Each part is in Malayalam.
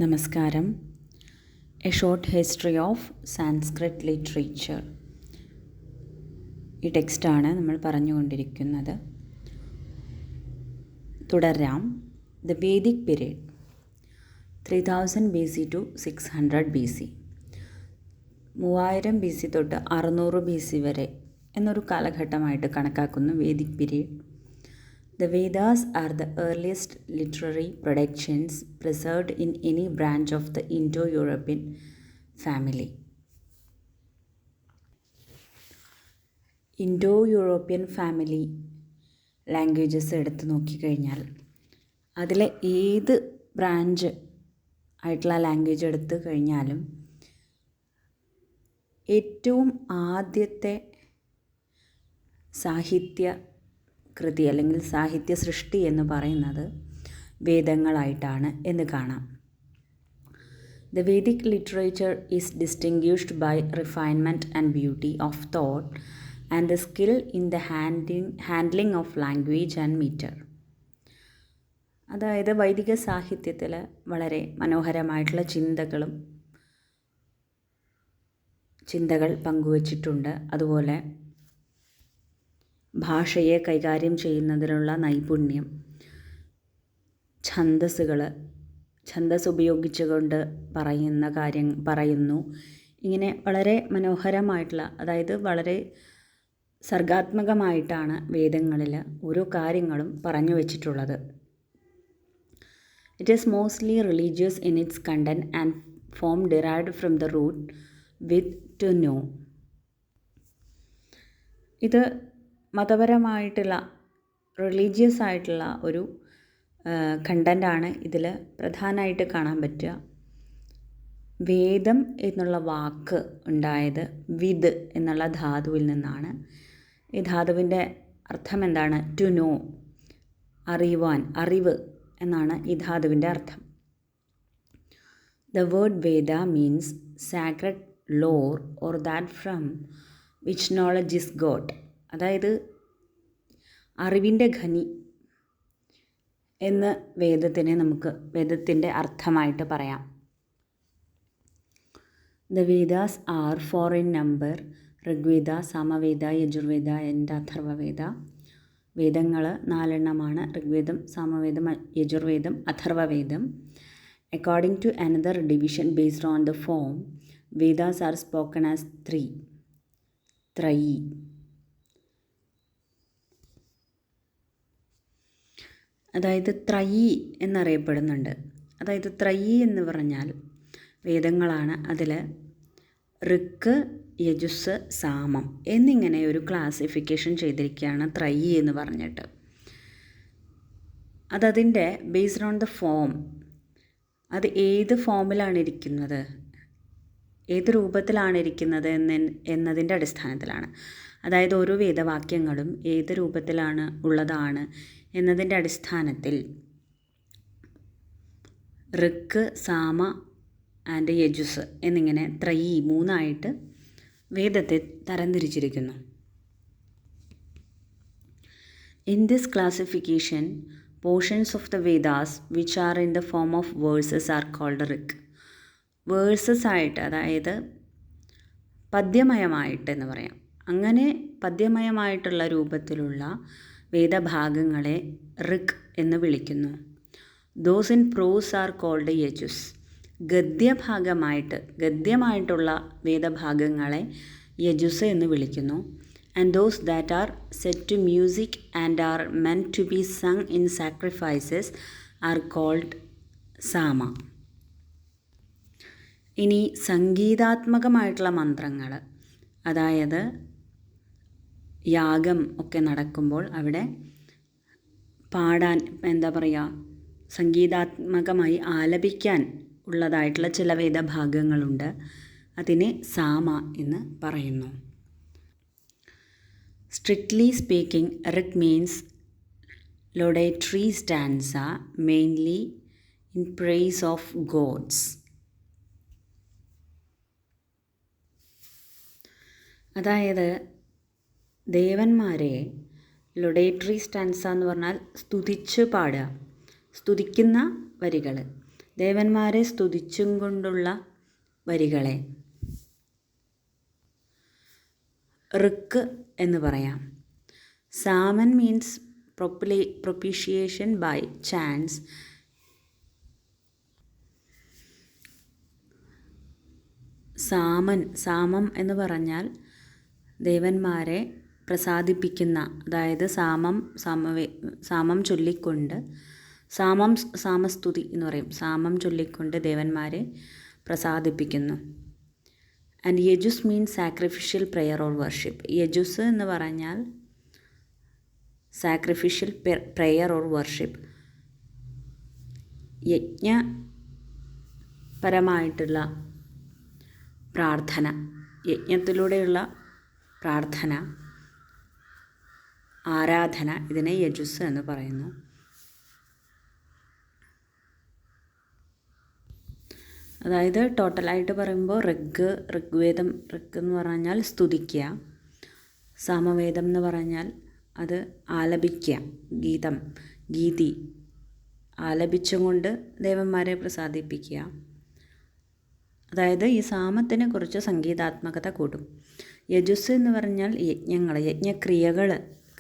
നമസ്കാരം. A short history of Sanskrit literature. ഈ ടെക്സ്റ്റാണ് നമ്മൾ പറഞ്ഞുകൊണ്ടിരിക്കുന്നത്. തുടരാം. The Vedic period 3000 BC to 600 BC. 3000 BC തൊട്ട് 600 BC വരെ എന്നൊരു കാലഘട്ടമായിട്ട് കണക്കാക്കുന്നു Vedic period. The Vedas are the earliest literary productions preserved in any branch of the Indo-European family. Indo-European family languages എടുത്ത് നോക്കിക്കഴിഞ്ഞാൽ അതിലെ ഏത് ബ്രാഞ്ച് ആയിട്ടുള്ള ലാംഗ്വേജ് എടുത്തു കഴിഞ്ഞാലും ഏറ്റവും ആദ്യത്തെ സാഹിത്യ കൃതി അല്ലെങ്കിൽ സാഹിത്യ സൃഷ്ടി എന്ന് പറയുന്നത് വേദങ്ങളായിട്ടാണ് എന്ന് കാണാം. The Vedic literature is distinguished by refinement and beauty of thought and the skill in the handling of language and meter. അതായത് വൈദിക സാഹിത്യത്തിൽ വളരെ മനോഹരമായിട്ടുള്ള ചിന്തകൾ പങ്കുവച്ചിട്ടുണ്ട്. അതുപോലെ ഭാഷയെ കൈകാര്യം ചെയ്യുന്നതിനുള്ള നൈപുണ്യം, ഛന്ദസ് ഉപയോഗിച്ചുകൊണ്ട് പറയുന്നു. ഇങ്ങനെ വളരെ മനോഹരമായിട്ടുള്ള, അതായത് വളരെ സർഗാത്മകമായിട്ടാണ് വേദങ്ങളിൽ ഓരോ കാര്യങ്ങളും പറഞ്ഞു വച്ചിട്ടുള്ളത്. It is mostly religious in its content and form derived from the root with to know. ഇത് മതപരമായിട്ടുള്ള, റിലീജിയസ് ആയിട്ടുള്ള ഒരു കണ്ടൻ്റാണ് ഇതിൽ പ്രധാനമായിട്ട് കാണാൻ പറ്റുക. വേദം എന്നുള്ള വാക്ക് ഉണ്ടായത് വിദ് എന്നുള്ള ധാതുവിൽ നിന്നാണ്. ഈ ധാതുവിൻ്റെ അർത്ഥം എന്താണ്? ടു നോ, അറിയുവാൻ, അറിവ് എന്നാണ് ഈ ധാതുവിൻ്റെ അർത്ഥം. The word Veda means sacred lore or that from which knowledge is got. അതായത് അറിവിൻ്റെ ഖനി എന്ന് വേദത്തിൻ്റെ അർത്ഥമായിട്ട് പറയാം. The Vedas R 4 in number: Rigveda, Samaveda, Yajurveda and Atharvaveda. വേദങ്ങൾ 4 എണ്ണമാണ്: ഋഗ്വേദം, സാമവേദം, Yajurveda, Atharvaveda. According to another division based on the form, Vedas R spoken as ത്രയി. അതായത് ത്രയി എന്നറിയപ്പെടുന്നുണ്ട്. അതായത് ത്രയി എന്ന് പറഞ്ഞാൽ വേദങ്ങളാണ്. അതിൽ ഋക്ക്, യജുസ്, സാമം എന്നിങ്ങനെ ഒരു ക്ലാസിഫിക്കേഷൻ ചെയ്തിരിക്കുകയാണ് ത്രയി എന്ന് പറഞ്ഞിട്ട്. അതതിൻ്റെ ബേസ്ഡ് ഓൺ ദ ഫോം, അത് ഏത് ഫോമിലാണ് ഇരിക്കുന്നത്, ഏത് രൂപത്തിലാണ് ഇരിക്കുന്നത് എന്നതിൻ്റെ അടിസ്ഥാനത്തിലാണ്. അതായത് ഓരോ വേദവാക്യങ്ങളും ഏത് രൂപത്തിലാണ് ഉള്ളതാണ് എന്നതിൻ്റെ അടിസ്ഥാനത്തിൽ ഋക്ക്, സാമ ആൻഡ് യജുസ് എന്നിങ്ങനെ ത്രയി 3 വേദത്തെ തരംതിരിച്ചിരിക്കുന്നു. In this classification, portions of the Vedas which are in the form of versus are called ഋക്ക്. Versus ആയിട്ട്, അതായത് പദ്യമയമായിട്ട് എന്ന് പറയാം. അങ്ങനെ പദ്യമയമായിട്ടുള്ള രൂപത്തിലുള്ള വേദഭാഗങ്ങളെ ഋക്ക് എന്ന് വിളിക്കുന്നു. Those in pros are called യജുസ്. ഗദ്യമായിട്ടുള്ള വേദഭാഗങ്ങളെ യജുസ് എന്ന് വിളിക്കുന്നു. And those that are set to music and R മെന്റ് to B sung in sacrifices are called സാമ. ഇനി സംഗീതാത്മകമായിട്ടുള്ള മന്ത്രങ്ങൾ, അതായത് യാഗം ഒക്കെ നടക്കുമ്പോൾ അവിടെ പാടാൻ, സംഗീതാത്മകമായി ആലപിക്കാൻ ഉള്ളതായിട്ടുള്ള ചില വേദഭാഗങ്ങളുണ്ട്. അതിനെ സാമ എന്ന് പറയുന്നു. Strictly speaking, Rig means ലൊഡേറ്ററി stanza mainly in price of God's. അതായത് ദേവന്മാരെ, ലൊഡേറ്ററി സ്റ്റാൻസ എന്ന് പറഞ്ഞാൽ സ്തുതിച്ച് പാടുക, സ്തുതിക്കുന്ന വരികൾ. ദേവന്മാരെ സ്തുതിച്ചും കൊണ്ടുള്ള വരികളെ ഋക്ക് എന്ന് പറയാം. Saman means പ്രൊപ്പീഷിയേഷൻ by chance. സാമം എന്ന് പറഞ്ഞാൽ ദേവന്മാരെ പ്രസാദിപ്പിക്കുന്ന, അതായത് സാമം ചൊല്ലിക്കൊണ്ട്, സാമസ്തുതി എന്ന് പറയും. സാമം ചൊല്ലിക്കൊണ്ട് ദേവന്മാരെ പ്രസാദിപ്പിക്കുന്നു. And Yajus means sacrificial prayer or worship. യജുസ് എന്ന് പറഞ്ഞാൽ സാക്രിഫിഷ്യൽ പ്രെയർ ഓർ വർഷിപ്പ്, യജ്ഞപരമായിട്ടുള്ള പ്രാർത്ഥന, യജ്ഞത്തിലൂടെയുള്ള പ്രാർത്ഥന, ആരാധന, ഇതിനെ യജുസ് എന്ന് പറയുന്നു. അതായത് ടോട്ടലായിട്ട് പറയുമ്പോൾ ഋഗ്വേദം എന്ന് പറഞ്ഞാൽ സ്തുതിക്കുക, സാമവേദം എന്ന് പറഞ്ഞാൽ അത് ആലപിക്കുക, ഗീതി ആലപിച്ചുകൊണ്ട് ദേവന്മാരെ പ്രസാദിപ്പിക്കുക. അതായത് ഈ സാമത്തിനെ കുറിച്ച് സംഗീതാത്മകത കൂടും. യജുസ് എന്ന് പറഞ്ഞാൽ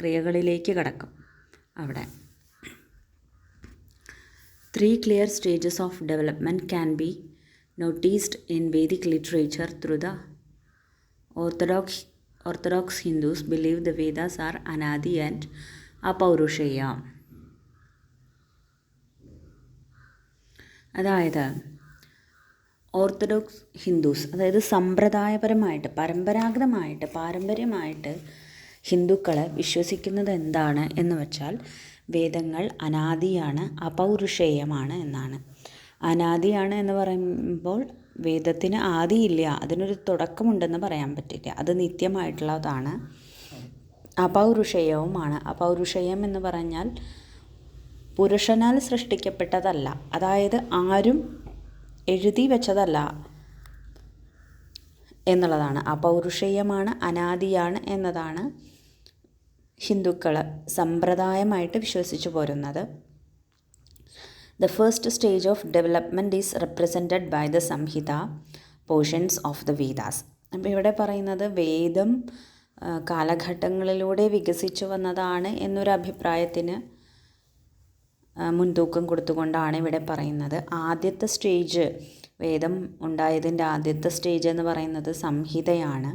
ക്രിയകളിലേക്ക് കടക്കും അവിടെ. 3 clear stages of development can be noticed in Vedic literature through the Orthodox Hindus believe the Vedas are Anadi and Apaurushaya. അതായത് ഓർത്തഡോക്സ് ഹിന്ദുസ്, അതായത് സമ്പ്രദായപരമായിട്ട് പാരമ്പര്യമായിട്ട് ഹിന്ദുക്കൾ വിശ്വസിക്കുന്നത് എന്താണ് എന്ന് വെച്ചാൽ വേദങ്ങൾ അനാദിയാണ്, അപൗരുഷേയമാണ് എന്നാണ്. അനാദിയാണ് എന്ന് പറയുമ്പോൾ വേദത്തിന് ആദിയില്ല, അതിനൊരു തുടക്കമുണ്ടെന്ന് പറയാൻ പറ്റില്ല, അത് നിത്യമായിട്ടുള്ളതാണ്. അപൗരുഷേയവുമാണ്. അപൗരുഷേയം എന്ന് പറഞ്ഞാൽ പുരുഷനാൽ സൃഷ്ടിക്കപ്പെട്ടതല്ല, അതായത് ആരും എഴുതി വെച്ചതല്ല എന്നുള്ളതാണ്. അപൗരുഷേയമാണ്, അനാദിയാണ് എന്നതാണ് ഹിന്ദുക്കൾ സമ്പ്രദായമായിട്ട് വിശ്വസിച്ചു പോരുന്നത്. The first stage of development is represented by the Samhita portions of the Vedas. അപ്പോൾ ഇവിടെ പറയുന്നത് വേദം കാലഘട്ടങ്ങളിലൂടെ വികസിച്ചു വന്നതാണ് എന്നൊരു അഭിപ്രായത്തിന് മുൻതൂക്കം കൊടുത്തുകൊണ്ടാണ് ഇവിടെ പറയുന്നത്. ആദ്യത്തെ സ്റ്റേജ്, വേദം ഉണ്ടായതിൻ്റെ ആദ്യത്തെ സ്റ്റേജ് എന്ന് പറയുന്നത് സംഹിതയാണ്.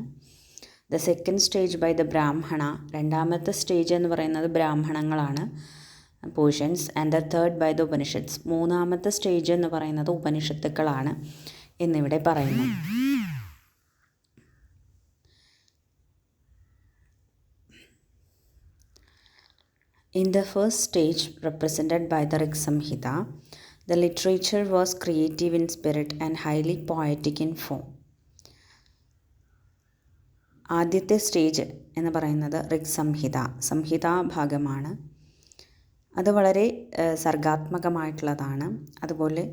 The second stage by the ബ്രാഹ്മണ, രണ്ടാമത്തെ സ്റ്റേജ് എന്ന് പറയുന്നത് ബ്രാഹ്മണങ്ങളാണ്, portions. And the third by the Upanishads, മൂന്നാമത്തെ സ്റ്റേജ് എന്ന് പറയുന്നത് ഉപനിഷത്തുക്കളാണ് എന്നിവിടെ പറയുന്നു. In the first stage, represented by the Rig Samhita, the literature was creative in spirit and highly poetic in form. ആദ്യത്തെ സ്റ്റേജ് എന്ന് പറയുന്നത് ഋഗ് സംഹിത ഭാഗമാണ്. അത് വളരെ സർഗാത്മകമായിട്ടുള്ളതാണ്, അതുപോലെ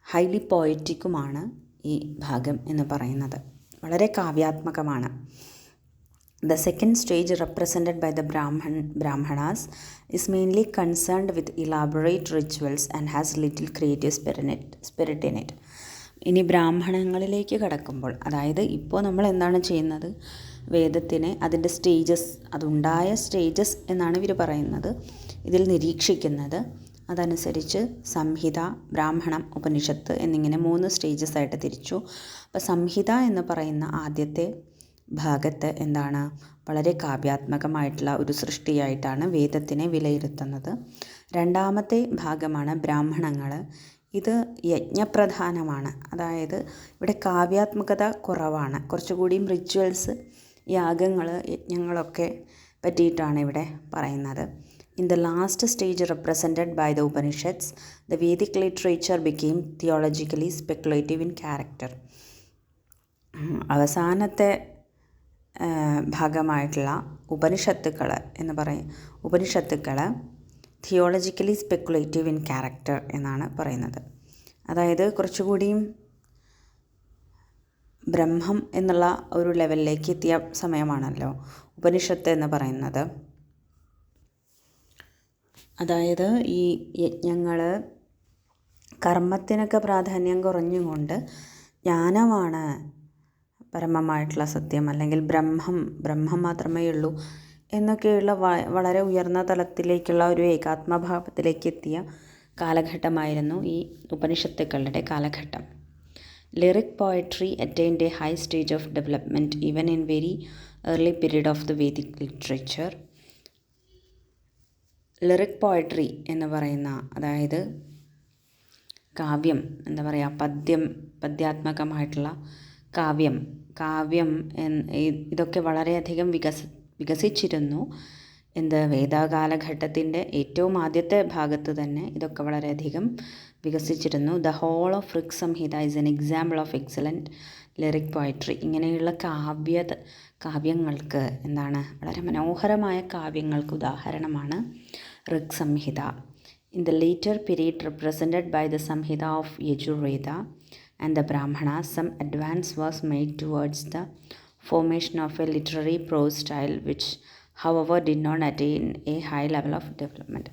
ഹൈലി പോയറ്റിക്കുമാണ് ഈ ഭാഗം എന്ന് പറയുന്നത്, വളരെ കാവ്യാത്മകമാണ്. The second stage, represented by the Brahmanas, is mainly concerned with elaborate rituals and has little creative spirit in it. ഇനി ബ്രാഹ്മണങ്ങളിലേക്ക് കടക്കുമ്പോൾ, അതായത് ഇപ്പോൾ നമ്മൾ എന്താണ് ചെയ്യുന്നത്, വേദത്തിനെ അതിൻ്റെ അതുണ്ടായ സ്റ്റേജസ് എന്നാണ് ഇവർ പറയുന്നത്, ഇതിൽ നിരീക്ഷിക്കുന്നത്. അതനുസരിച്ച് സംഹിത, ബ്രാഹ്മണം, ഉപനിഷത്ത് എന്നിങ്ങനെ 3 സ്റ്റേജസ് ആയിട്ട് തിരിച്ചു. അപ്പോൾ സംഹിത എന്ന് പറയുന്ന ആദ്യത്തെ ഭാഗത്ത് എന്താണ്, വളരെ കാവ്യാത്മകമായിട്ടുള്ള ഒരു സൃഷ്ടിയായിട്ടാണ് വേദത്തിനെ വിലയിരുത്തുന്നത്. രണ്ടാമത്തെ ഭാഗമാണ് ബ്രാഹ്മണങ്ങൾ. ഇത് യജ്ഞപ്രധാനമാണ്, അതായത് ഇവിടെ കാവ്യാത്മകത കുറവാണ്, കുറച്ചുകൂടിയും റിച്വൽസ്, യാഗങ്ങൾ, യജ്ഞങ്ങളൊക്കെ പറ്റിയിട്ടാണ് ഇവിടെ പറയുന്നത്. In the last stage, represented by the Upanishads, the Vedic literature became theologically speculative in character. അവസാനത്തെ ഭാഗമായിട്ടുള്ള ഉപനിഷത്തുക്കൾ തിയോളജിക്കലി സ്പെക്കുലേറ്റീവ് ഇൻ ക്യാരക്ടർ എന്നാണ് പറയുന്നത്. അതായത് കുറച്ചുകൂടിയും ബ്രഹ്മം എന്നുള്ള ഒരു ലെവലിലേക്ക് എത്തിയ സമയമാണല്ലോ ഉപനിഷത്ത് എന്ന് പറയുന്നത്. അതായത് ഈ യജ്ഞങ്ങൾ, കർമ്മത്തിനൊക്കെ പ്രാധാന്യം കുറഞ്ഞുകൊണ്ട് ജ്ഞാനമാണ് പരമമായിട്ടുള്ള സത്യം, അല്ലെങ്കിൽ ബ്രഹ്മം മാത്രമേ ഉള്ളൂ എന്നൊക്കെയുള്ള വളരെ ഉയർന്ന തലത്തിലേക്കുള്ള ഒരു ഏകാത്മഭാവത്തിലേക്ക് എത്തിയ കാലഘട്ടമായിരുന്നു ഈ ഉപനിഷത്തുക്കളുടെ കാലഘട്ടം. Lyric poetry attained A high stage of development even in very early period of the Vedic literature. Lyric poetry എന്ന് പറയുന്ന, അതായത് കാവ്യം, എന്താ പറയുക, പദ്യാത്മകമായിട്ടുള്ള കാവ്യം ഇതൊക്കെ വളരെയധികം വികസിച്ചിരുന്നു. വേദകാലഘട്ടത്തിൻ്റെ ഏറ്റവും ആദ്യത്തെ ഭാഗത്ത് തന്നെ ഇതൊക്കെ വളരെയധികം വികസിച്ചിരുന്നു. The whole of Rig Samhita is an example of excellent lyric poetry. ഇങ്ങനെയുള്ള കാവ്യങ്ങൾക്ക് വളരെ മനോഹരമായ കാവ്യങ്ങൾക്ക് ഉദാഹരണമാണ് ഋഗ് സംഹിത. In the later period represented by the Samhita of Yajurveda and the Brahmanas, some advance was made towards the formation of a literary prose style which, however, did not attain a high level of development.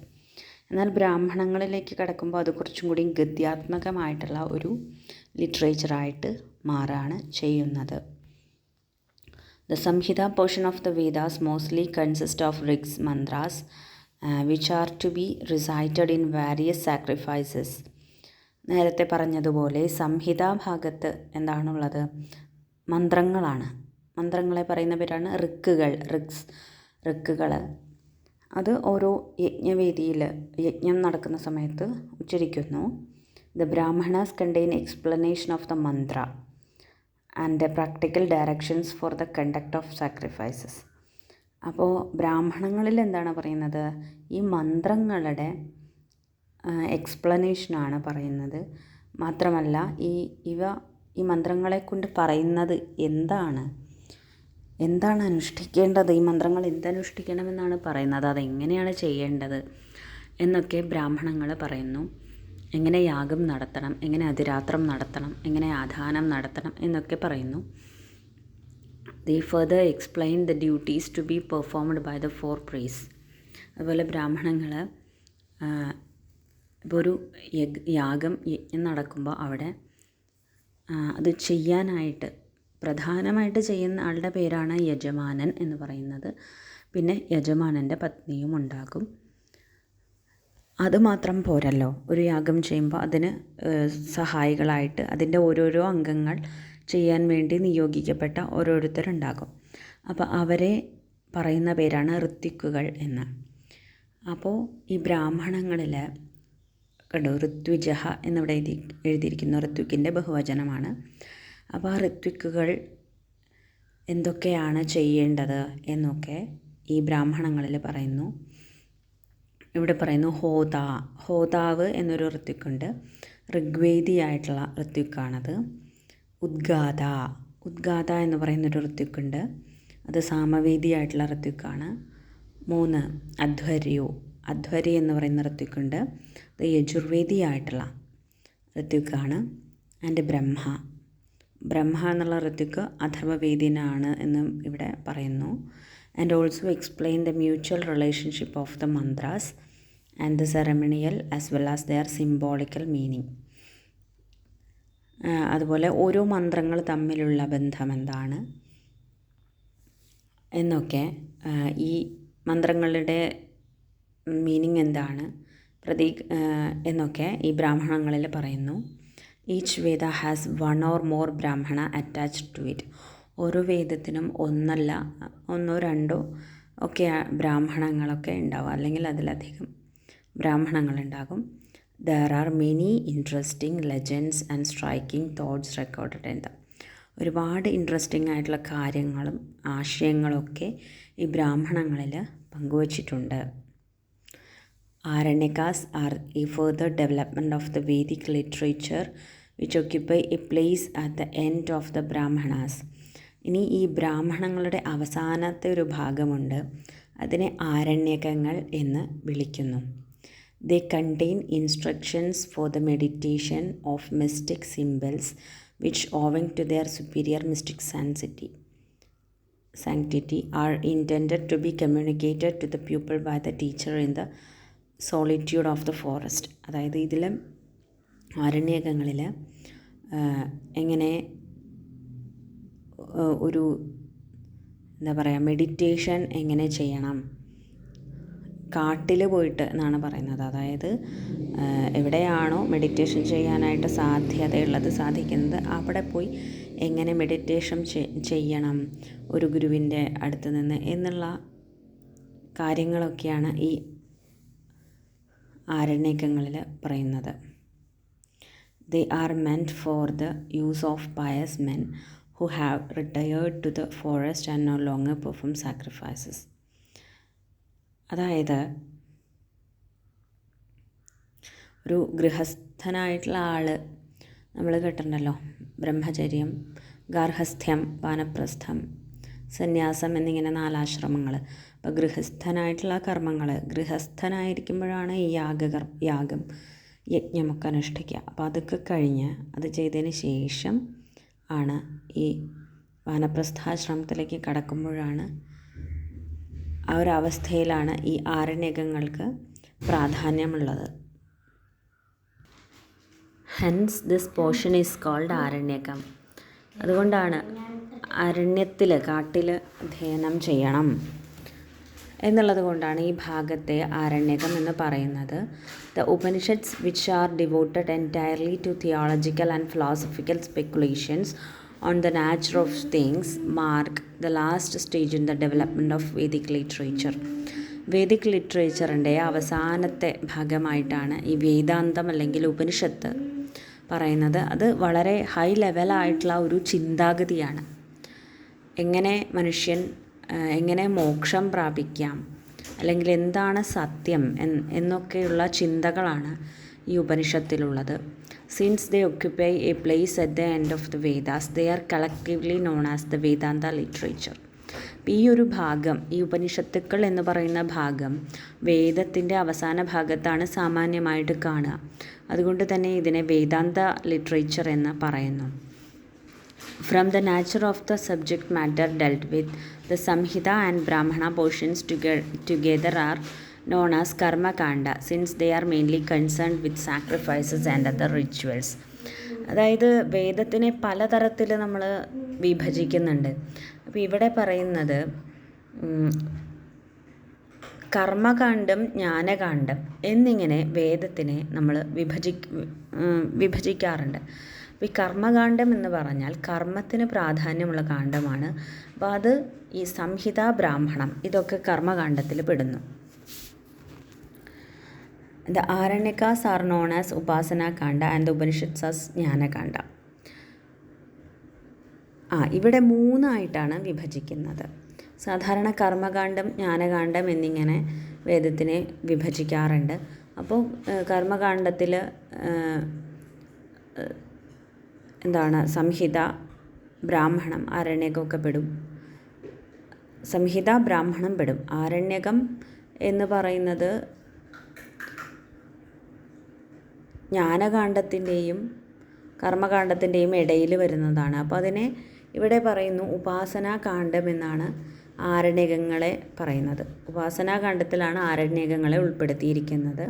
എന്നാൽ ബ്രാഹ്മണങ്ങളിലേക്ക് കടക്കുമ്പോൾ അത് കുറച്ചും കൂടി ഗദ്യാത്മകമായിട്ടുള്ള ഒരു ലിറ്ററേച്ചറായിട്ട് മാറുകയാണ് ചെയ്യുന്നത്. The Samhita portion of the Vedas mostly consists of rigs, mantras, which are to be recited in various sacrifices. നേരത്തെ പറഞ്ഞതുപോലെ സംഹിതാ ഭാഗത്ത് എന്താണുള്ളത്? മന്ത്രങ്ങളാണ്. മന്ത്രങ്ങളെ പറയുന്ന പേരാണ് ഋക്കുകൾ. അത് ഓരോ യജ്ഞവേദിയിൽ യജ്ഞം നടക്കുന്ന സമയത്ത് ഉച്ചരിക്കുന്നു. The Brahmanas contain explanation of the mantra and practical directions for the conduct of sacrifices. അപ്പോൾ ബ്രാഹ്മണങ്ങളിൽ എന്താണ് പറയുന്നത്? ഈ മന്ത്രങ്ങളുടെ എക്സ്പ്ലനേഷനാണ് പറയുന്നത്. മാത്രമല്ല ഈ മന്ത്രങ്ങളെ കൊണ്ട് പറയുന്നത് എന്താണ് അനുഷ്ഠിക്കേണ്ടത്, ഈ മന്ത്രങ്ങൾ എന്തനുഷ്ഠിക്കണമെന്നാണ് പറയുന്നത്, അതെങ്ങനെയാണ് ചെയ്യേണ്ടത് എന്നൊക്കെ ബ്രാഹ്മണങ്ങൾ പറയുന്നു. എങ്ങനെ യാഗം നടത്തണം, എങ്ങനെ അതിരാത്രം നടത്തണം, എങ്ങനെ ആധാനം നടത്തണം എന്നൊക്കെ പറയുന്നു. They further explain the duties to be performed by the four priests. അതുപോലെ ബ്രാഹ്മണങ്ങൾ ഇപ്പോൾ ഒരു യജ്ഞം നടക്കുമ്പോൾ അവിടെ അത് ചെയ്യാനായിട്ട് പ്രധാനമായിട്ട് ചെയ്യുന്ന ആളുടെ പേരാണ് യജമാനൻ എന്ന് പറയുന്നത്. പിന്നെ യജമാനൻ്റെ പത്നിയും ഉണ്ടാകും. അതുമാത്രം പോരല്ലോ, ഒരു യാഗം ചെയ്യുമ്പോൾ അതിന് സഹായികളായിട്ട് അതിൻ്റെ ഓരോരോ അംഗങ്ങൾ ചെയ്യാൻ വേണ്ടി നിയോഗിക്കപ്പെട്ട ഓരോരുത്തരുണ്ടാകും. അപ്പോൾ അവരെ പറയുന്ന പേരാണ് ഋത്വിക്കുകൾ എന്ന്. അപ്പോൾ ഈ ബ്രാഹ്മണങ്ങളിൽ കണ്ടോ, ഋത്വിജഹ എന്നിവിടെ എഴുതിയിരിക്കുന്ന ഋത്വിക്കിൻ്റെ ബഹുവചനമാണ്. അപ്പോൾ ആ ഋത്വിക്കുകൾ എന്തൊക്കെയാണ് ചെയ്യേണ്ടത് എന്നൊക്കെ ഈ ബ്രാഹ്മണങ്ങളിൽ പറയുന്നു. ഇവിടെ പറയുന്നു ഹോതാവ് എന്നൊരു ഋത്വിക്കുണ്ട്. ഋഗ്വേദിയായിട്ടുള്ള ഋത്വിക്കാണത്. ഉദ്ഗാത എന്ന് പറയുന്നൊരു ഋത്വിക്കുണ്ട്. അത് സാമവേദിയായിട്ടുള്ള ഋത്വിക്കാണ്. 3 അധ്വരി എന്ന് പറയുന്ന ഋത്വിക്കുണ്ട്. അത് യജുർവേദിയായിട്ടുള്ള ഋത്വിക്കാണ്. ആൻഡ് ബ്രഹ്മ എന്നുള്ള ഋത്വിക്ക് അഥർവവേദിനാണ് എന്നും ഇവിടെ പറയുന്നു. And also explain the mutual relationship of the mantras and the ceremonial as well as their symbolical meaning. അതുപോലെ ഓരോ മന്ത്രങ്ങൾ തമ്മിലുള്ള ബന്ധം എന്താണ് എന്നൊക്കെ, ഈ മന്ത്രങ്ങളുടെ മീനിങ് എന്താണ്, എന്നൊക്കെ ഈ ബ്രാഹ്മണങ്ങളിൽ പറയുന്നു. Each Veda has 1 or more ബ്രാഹ്മണ അറ്റാച്ച്ഡ് ടു ഇറ്റ്. ഓരോ വേദത്തിനും 1 or 2 ഒക്കെ ബ്രാഹ്മണങ്ങളൊക്കെ ഉണ്ടാവും, അല്ലെങ്കിൽ അതിലധികം ബ്രാഹ്മണങ്ങളുണ്ടാകും. There are many interesting legends and striking thoughts recorded in them. ഒരുപാട് ഇൻട്രസ്റ്റിംഗ് ആയിട്ടുള്ള കാര്യങ്ങളും ആശയങ്ങളൊക്കെ ഈ ബ്രാഹ്മണങ്ങളിൽ പങ്കുവച്ചിട്ടുണ്ട്. Aranyakas are a further development of the Vedic literature which occupy a place at the end of the Brahmanas. ഇനി ഈ ബ്രാഹ്മണങ്ങളുടെ അവസാനത്തെ ഒരു ഭാഗമുണ്ട്, അതിനെ ആരണ്യകങ്ങൾ എന്ന് വിളിക്കുന്നു. They contain instructions for the meditation of mystic symbols which, owing to their superior mystic sanctity, are intended to be communicated to the pupil by the teacher in the solitude of the forest. അതായത് ഇതിൽ ആരണ്യകങ്ങളിൽ എങ്ങനെ ഒരു എന്താ പറയുക മെഡിറ്റേഷൻ എങ്ങനെ ചെയ്യണം, കാട്ടിൽ പോയിട്ട് എന്നാണ് പറയുന്നത്. അതായത് എവിടെയാണോ മെഡിറ്റേഷൻ ചെയ്യാനായിട്ട് സാധിക്കുന്നത് അവിടെ പോയി എങ്ങനെ മെഡിറ്റേഷൻ ചെയ്യണം ഒരു ഗുരുവിൻ്റെ അടുത്ത് നിന്ന് എന്നുള്ള കാര്യങ്ങളൊക്കെയാണ് ഈ ആരണ്യകങ്ങളിൽ പറയുന്നത്. They are meant for the use of pious men who have retired to the forest and no longer perform sacrifices. അതായത് ഒരു ഗൃഹസ്ഥനായിട്ടുള്ള ആൾ, നമ്മൾ കേട്ടിട്ടുണ്ടല്ലോ, ബ്രഹ്മചര്യം, ഗാർഹസ്ഥ്യം, വാനപ്രസ്ഥം, സന്യാസം എന്നിങ്ങനെ 4 ആശ്രമങ്ങൾ. അപ്പോൾ ഗൃഹസ്ഥനായിട്ടുള്ള കർമ്മങ്ങൾ, ഗൃഹസ്ഥനായിരിക്കുമ്പോഴാണ് ഈ യാഗം യജ്ഞമൊക്കെ അനുഷ്ഠിക്കുക. അപ്പോൾ അതൊക്കെ കഴിഞ്ഞ് അത് ചെയ്തതിന് ശേഷം ആണ് ഈ വാനപ്രസ്ഥാശ്രമത്തിലേക്ക് കടക്കുമ്പോഴാണ്, ആ ഒരു അവസ്ഥയിലാണ് ഈ ആരണ്യകങ്ങൾക്ക് പ്രാധാന്യമുള്ളത്. Hence this portion is called Aranyakam. അതുകൊണ്ടാണ് അരണ്യത്തിൽ, കാട്ടിൽ അധ്യയനം ചെയ്യണം എന്നുള്ളത് കൊണ്ടാണ് ഈ ഭാഗത്തെ ആരണ്യകം എന്ന് പറയുന്നത്. The Upanishads which are devoted entirely to theological and philosophical speculations on the nature of things mark the last stage in the development of Vedic literature. Vedic ലിറ്ററേച്ചറിൻ്റെ അവസാനത്തെ ഭാഗമായിട്ടാണ് ഈ വേദാന്തം അല്ലെങ്കിൽ ഉപനിഷത്ത് പറയുന്നത്. അത് വളരെ ഹൈ ലെവലായിട്ടുള്ള ഒരു ചിന്താഗതിയാണ്. എങ്ങനെ മനുഷ്യൻ എങ്ങനെ മോക്ഷം പ്രാപിക്കാം, അല്ലെങ്കിൽ എന്താണ് സത്യം എന്നൊക്കെയുള്ള ചിന്തകളാണ് ഈ ഉപനിഷത്തിലുള്ളത്. Since they occupy a place at the end of the Vedas, they are collectively known as the Vedanta literature. ഈ ഒരു ഭാഗം, ഈ ഉപനിഷത്തുക്കൾ എന്ന് പറയുന്ന ഭാഗം വേദത്തിൻ്റെ അവസാന ഭാഗത്താണ് സാമാന്യമായിട്ട് കാണുക. അതുകൊണ്ട് തന്നെ ഇതിനെ വേദാന്ത ലിറ്ററേച്ചർ എന്ന് പറയുന്നു. From the nature of the subject matter dealt with, the Samhita and Brahmana portions together are known as Karma Kanda, since they are mainly concerned with sacrifices and other rituals. അതായത് വേദത്തിനെ പലതരത്തിൽ നമ്മൾ വിഭജിക്കുന്നുണ്ട്. അപ്പോൾ ഇവിടെ പറയുന്നത് കർമ്മകാന്ഡം, ജ്ഞാനകാന്ഡം എന്നിങ്ങനെ വേദത്തിനെ നമ്മൾ വിഭജിക്കാറുണ്ട്. അപ്പോൾ ഈ കർമ്മകാന്ഡം എന്ന് പറഞ്ഞാൽ കർമ്മത്തിന് പ്രാധാന്യമുള്ള കാണ്ഡമാണ്. അപ്പോൾ അത് ഈ സംഹിത, ബ്രാഹ്മണം ഇതൊക്കെ കർമ്മകാന്ഡത്തിൽ പെടുന്നു. The Aranyakas are known as upasana kanda and the Upanishads as jnanakanda. ഇവിടെ 3 വിഭജിക്കുന്നത്. സാധാരണ കർമ്മകാന്ഡം, ജ്ഞാനകാന്ഡം എന്നിങ്ങനെ വേദത്തിനെ വിഭജിക്കാറുണ്ട്. അപ്പോൾ കർമ്മകാന്ഡത്തിൽ സംഹിത, ബ്രാഹ്മണം, ആരണ്യകമൊക്കെ പെടും. സംഹിത, ബ്രാഹ്മണം പെടും. ആരണ്യകം എന്ന് പറയുന്നത് ജ്ഞാനകാന്ഡത്തിൻ്റെയും കർമ്മകാന്ഡത്തിൻ്റെയും ഇടയിൽ വരുന്നതാണ്. അപ്പോൾ അതിനെ ഇവിടെ പറയുന്നു ഉപാസനാകാന്ഡം എന്നാണ് ആരണ്യകങ്ങളെ പറയുന്നത്. ഉപാസനാകാന്ഡത്തിലാണ് ആരണ്യകങ്ങളെ ഉൾപ്പെടുത്തിയിരിക്കുന്നത്,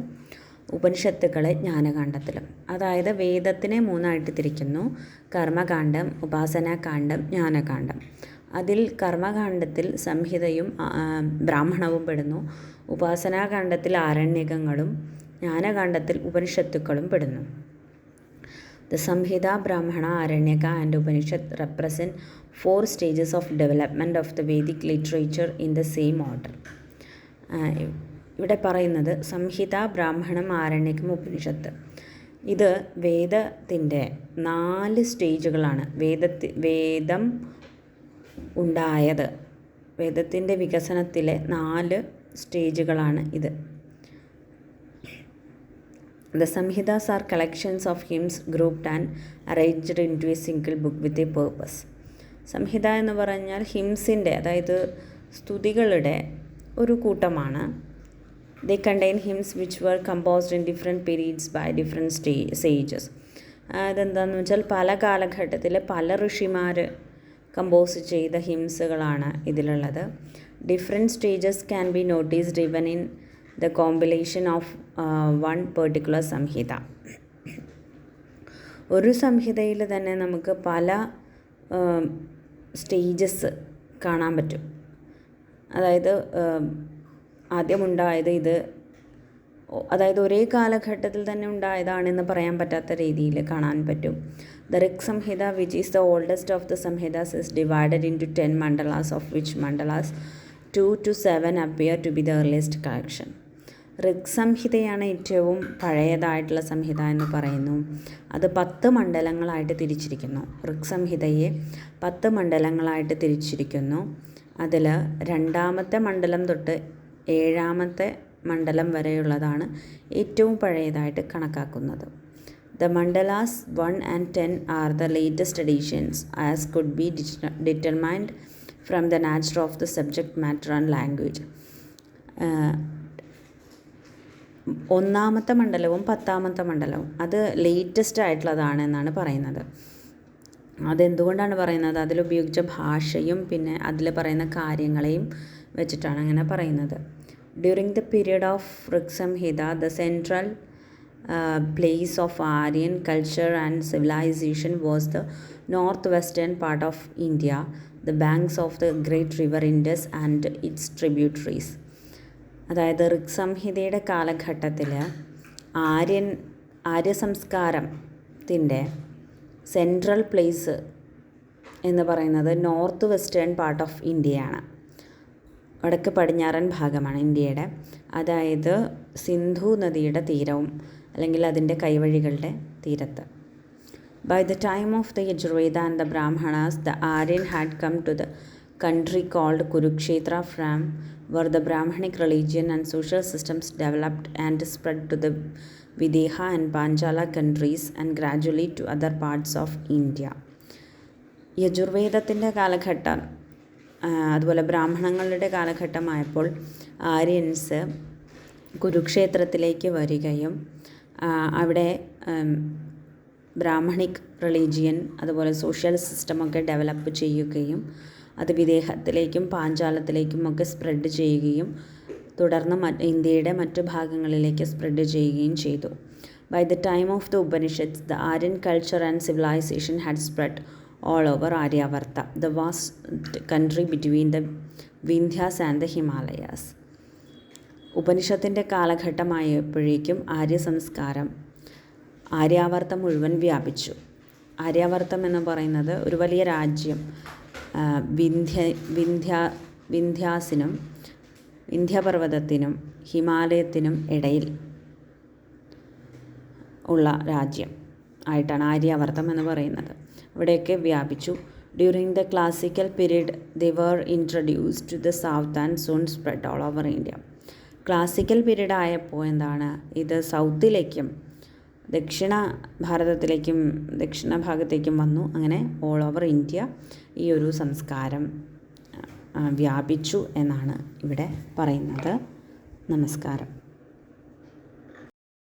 ഉപനിഷത്തുക്കളെ ജ്ഞാനകാന്ഡത്തിലും. അതായത് വേദത്തിനെ 3 തിരിക്കുന്നു: കർമ്മകാന്ഡം, ഉപാസനാകാന്ഡം, ജ്ഞാനകാന്ഡം. അതിൽ കർമ്മകാന്ഡത്തിൽ സംഹിതയും ബ്രാഹ്മണവും പെടുന്നു. ഉപാസനാകാന്ഡത്തിൽ ആരണ്യകങ്ങളും ജ്ഞാനകാന്ഡത്തിൽ ഉപനിഷത്തുക്കളും പെടുന്നു. The Samhita, Brahmana, Aranyaka and Upanishad represent 4 stages of development of the Vedic literature in the same order. ഇവിടെ പറയുന്നത് സംഹിത, ബ്രാഹ്മണം, ആരണ്യകം, ഉപനിഷത്ത് ഇത് വേദത്തിൻ്റെ 4 സ്റ്റേജുകളാണ്. വേദം ഉണ്ടായത്, വേദത്തിൻ്റെ വികസനത്തിലെ 4 സ്റ്റേജുകളാണ് ഇത്. The Samhitas are collections of hymns grouped and arranged into a single book with a purpose. സംഹിത എന്ന് പറഞ്ഞാൽ ഹിംസിൻ്റെ, അതായത് സ്തുതികളുടെ ഒരു കൂട്ടമാണ്. They contain hymns which were composed in different periods by different sages. അതെന്താണെന്ന് വെച്ചാൽ പല കാലഘട്ടത്തിൽ പല ഋഷിമാർ കമ്പോസ് ചെയ്ത ഹിംസുകളാണ് ഇതിലുള്ളത്. Different stages can be noticed even in the compilation of one particular samhita. ഒരു സംഹിതയിൽ തന്നെ നമുക്ക് പല സ്റ്റേജസ് കാണാൻ പറ്റും. അതായത് ആദ്യമുണ്ടായത് അതായത് ഒരേ കാലഘട്ടത്തിൽ തന്നെ ഉണ്ടായതാണെന്ന് പറയാൻ പറ്റാത്ത രീതിയിൽ കാണാൻ പറ്റും. The Rig Samhita, which is the oldest of the Samhitas, is divided into 10 mandalas, of which mandalas 2 to 7 appear to be the earliest collection. ഋഗ് സംഹിതയാണ് ഏറ്റവും പഴയതായിട്ടുള്ള സംഹിത എന്ന് പറയുന്നു. അത് 10 മണ്ഡലങ്ങളായിട്ട് തിരിച്ചിരിക്കുന്നു. ഋഗ് സംഹിതയെ 10 മണ്ഡലങ്ങളായിട്ട് തിരിച്ചിരിക്കുന്നു. അതിൽ 2ാമത്തെ മണ്ഡലം തൊട്ട് 7ാമത്തെ മണ്ഡലം വരെയുള്ളതാണ് ഏറ്റവും പഴയതായിട്ട് കണക്കാക്കുന്നത്. The mandalas 1 and 10 are the latest additions, as could be determined from the nature of the subject matter and language. 1ാമത്തെ മണ്ഡലവും 10ാമത്തെ മണ്ഡലവും അത് ലേറ്റസ്റ്റ് ആയിട്ടുള്ളതാണ് എന്നാണ് പറയുന്നത്. അതെന്തുകൊണ്ടാണ് പറയുന്നത്? അതിലുപയോഗിച്ച ഭാഷയും പിന്നെ അതിൽ പറയുന്ന കാര്യങ്ങളെയും വെച്ചിട്ടാണ് അങ്ങനെ പറയുന്നത്. During the period of Rig Samhita, the central place of Aryan culture and civilization was the northwestern part of India, the banks of the great river Indus and its tributaries. അതായത് ഋഗ് സംഹിതയുടെ കാലഘട്ടത്തിൽ ആര്യ സംസ്കാരത്തിൻ്റെ സെൻട്രൽ പ്ലേസ് എന്ന് പറയുന്നത് നോർത്ത് വെസ്റ്റേൺ പാർട്ട് ഓഫ് ഇന്ത്യയാണ്. വടക്ക് പടിഞ്ഞാറൻ ഭാഗമാണ് ഇന്ത്യയുടെ. അതായത് സിന്ധു നദിയുടെ തീരവും അല്ലെങ്കിൽ അതിൻ്റെ കൈവഴികളുടെ തീരത്ത്. By the time of the Yajurveda and the Brahmanas, the Aryan had come to the country called Kurukshetra, from where the Brahmanic religion and social systems developed and spread to the Videha and Panchala countries and gradually to other parts of India. യജുർവേദത്തിൻ്റെ കാലഘട്ടം അതുപോലെ ബ്രാഹ്മണങ്ങളുടെ കാലഘട്ടമായപ്പോൾ ആര്യൻസ് കുരുക്ഷേത്രത്തിലേക്ക് വരികയും അവിടെ ബ്രാഹ്മണിക് റിലീജിയൻ അതുപോലെ സോഷ്യൽ സിസ്റ്റമൊക്കെ ഡെവലപ്പ് ചെയ്യുകയും അത് വിദേഹത്തിലേക്കും പാഞ്ചാലത്തിലേക്കും ഒക്കെ സ്പ്രെഡ് ചെയ്യുകയും തുടർന്ന് ഇന്ത്യയുടെ മറ്റു ഭാഗങ്ങളിലേക്ക് സ്പ്രെഡ് ചെയ്യുകയും ചെയ്തു. By the time of the Upanishads, the Aryan culture and civilization had spread all over Aryavarta, the vast country between the Vindhyas and the Himalayas. ഉപനിഷത്തിൻ്റെ കാലഘട്ടമായപ്പോഴേക്കും ആര്യാവർത്തം മുഴുവൻ വ്യാപിച്ചു. ആര്യാവർത്തം എന്ന് പറയുന്നത് ഒരു വലിയ രാജ്യം, വിന്ധ്യാസിനും വിന്ധ്യപർവ്വതത്തിനും ഹിമാലയത്തിനും ഇടയിൽ ഉള്ള രാജ്യം ആയിട്ടാണ് ആര്യാവർത്തം എന്ന് പറയുന്നത്. ഇവിടെയൊക്കെ വ്യാപിച്ചു. During the classical period they were introduced to the south and soon spread all over India. Classical period ആയപ്പോൾ ഇത് സൗത്തിലേക്കും ദക്ഷിണ ഭാഗത്തേക്കും വന്നു. അങ്ങനെ ഓൾ ഓവർ ഇന്ത്യ ഈ ഒരു സംസ്കാരം വ്യാപിച്ചു എന്നാണ് ഇവിടെ പറയുന്നത്. നമസ്കാരം.